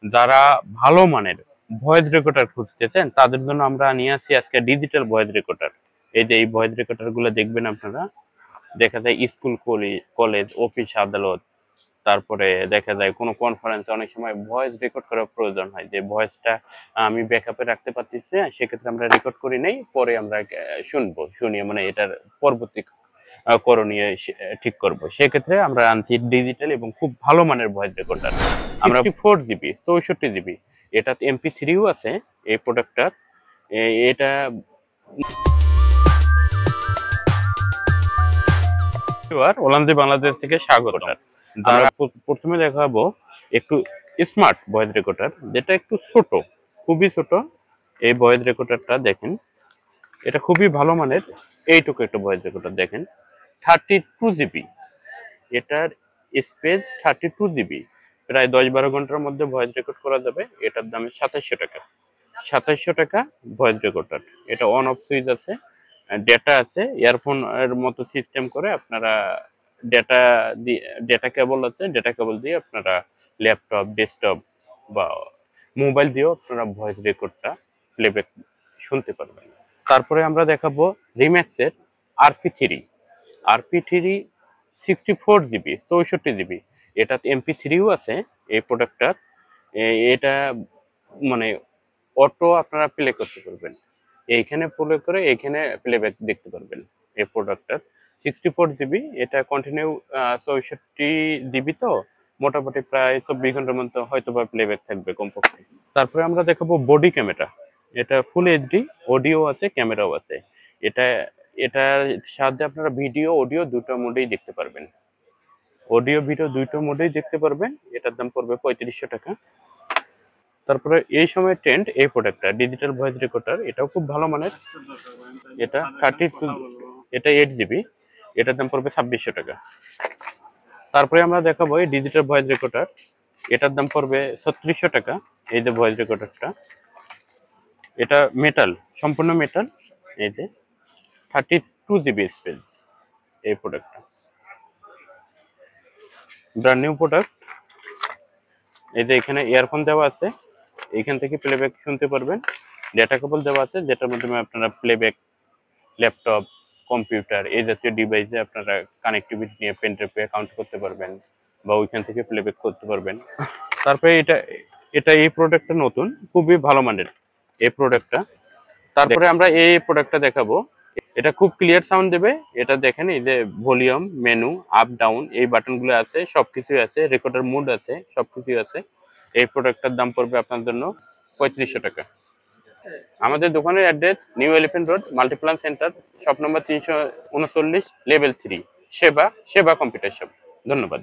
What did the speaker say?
যারা ভালো মানের ভয়েস রেকর্ডার খুঁজতেছেন তাদের জন্য আমরা নিয়ে আসছি আজকে ডিজিটাল ভয়েস রেকর্ডার। এই যে এই ভয়েস রেকর্ডার গুলো দেখবেন আপনারা, দেখা যায় স্কুল কলেজ অফিস আদালত, তারপরে দেখা যায় কোনো কনফারেন্সে অনেক সময় ভয়েস রেকর্ড করার প্রয়োজন হয়, যে ভয়েসটা আমি ব্যাকআপে রাখতে পারতেছি না, সেক্ষেত্রে আমরা রেকর্ড করি নেই, পরে আমরা শুনিয়ে মানে এটার পরবর্তী করণীয় ঠিক করব। সেক্ষেত্রে আমরা আনছি ডিজিটাল এবং খুব ভালো মানের ভয়েস রেকর্ডার। আমরা 64 জিবি 64 জিবি, এটাতে MP3ও আছে এই প্রোডাক্টটা। এটা ওলান্দি বাংলাদেশ থেকে স্বাগত। আমরা প্রথমে দেখাবো একটু স্মার্ট ভয়েস রেকর্ডার, যেটা একটু ছোট, খুবই ছোট। এই ভয়েস রেকর্ডারটা দেখেন, এটা খুবই ভালো মানের। এইটুকু একটা ভয়েস রেকর্ডার দেখেন, 32 জিবি, এটার স্পেস 32 জিবি, প্রায় 10-12 ঘন্টার মধ্যে ভয়েস রেকর্ড করা যাবে। এটার দাম 2700 টাকা। 2700 টাকা ভয়েস রেকর্ডার। এটা অন অফ সুইচ আছে, ডেটা আছে, ইয়ারফোন এর মতো সিস্টেম করে আপনারা ডেটা দিয়ে, ডেটা কেবল আছে, ডেটা কেবল দিয়ে আপনারা ল্যাপটপ ডেস্কটপ বা মোবাইল দিয়েও আপনারা ভয়েস রেকর্ডটা প্লেব্যাক শুনতে পারবেন। তারপরে আমরা দেখাবো রিম্যাক্সের RP3। RP3 64 জিবি 64 জিবি, এটাতে MP3ও আছে এই প্রোডাক্টটা। এটা মানে অটো আপনারা প্লে করতে পারবেন, এইখানে প্লে করে এইখানে প্লেব্যাক দেখতে পারবেন এই প্রোডাক্টটার। 64 জিবি, এটা কন্টিনিউ 64 জিবি, তো মোটামুটি প্রায় 24 ঘন্টার মধ্যে হয়তো বা প্লেব্যাক থাকবে কমপক্ষে। তারপরে আমরা দেখাবো বডি ক্যামেরা। এটা ফুল এইচডি, অডিও আছে, ক্যামেরাও আছে। এটা এটার সাহায্যে আপনারা ভিডিও অডিও দুটো মোডেই দেখতে পারবেন, অডিও ভিডিও দুটো মোডেই দেখতে পারবেন। এটার দাম পড়বে 3500 টাকা। তারপরে এই সময় ট্রেন্ড এই প্রোডাক্টটা ডিজিটাল ভয়েস রেকর্ডার, এটাও খুব ভালো মানের। এটা 8 জিবি, এটার দাম পড়বে 2600 টাকা। তারপরে আমরা দেখাবো এই ডিজিটাল ভয়েস রেকর্ডার, এটার দাম পড়বে 3600 টাকা। এই যে ভয়েস রেকর্ডারটা, এটা মেটাল, সম্পূর্ণ মেটাল। এই যে 32 জিবি স্পেস এই প্রোডাক্টটা, ব্র্যান্ড নিউ প্রোডাক্ট। এই যে এখানে ইয়ারফোন দেওয়া আছে, এইখান থেকে প্লেব্যাক শুনতে পারবেন। ডেটা কেবল দেওয়া আছে, যেটার মাধ্যমে আপনারা প্লেব্যাক ল্যাপটপ কম্পিউটার এই জাতীয় ডিভাইসে আপনারা কানেক্টিভিটি নিয়ে পেনড্রাইভে অ্যাকাউন্ট করতে পারবেন বা ওইখান থেকে প্লেব্যাক করতে পারবেন। তারপরে এটা এটা এই প্রোডাক্টটা নতুন, খুবই ভালো মানের এই প্রোডাক্টটা। তারপরে আমরা এই প্রোডাক্টটা দেখাবো, এটা খুব ক্লিয়ার সাউন্ড দেবে। এটা দেখেন, এই যে ভলিউম, মেনু, আপ ডাউন এই বাটনগুলো আছে, সবকিছুই আছে, রেকর্ডার মোড আছে, সবকিছুই আছে। এই প্রোডাক্টটার দাম পড়বে আপনার জন্য 3500 টাকা। আমাদের দোকানের address new elephant road, Multiplan centre, shop number 339, level 3, সেবা কম্পিউটার শপ। ধন্যবাদ।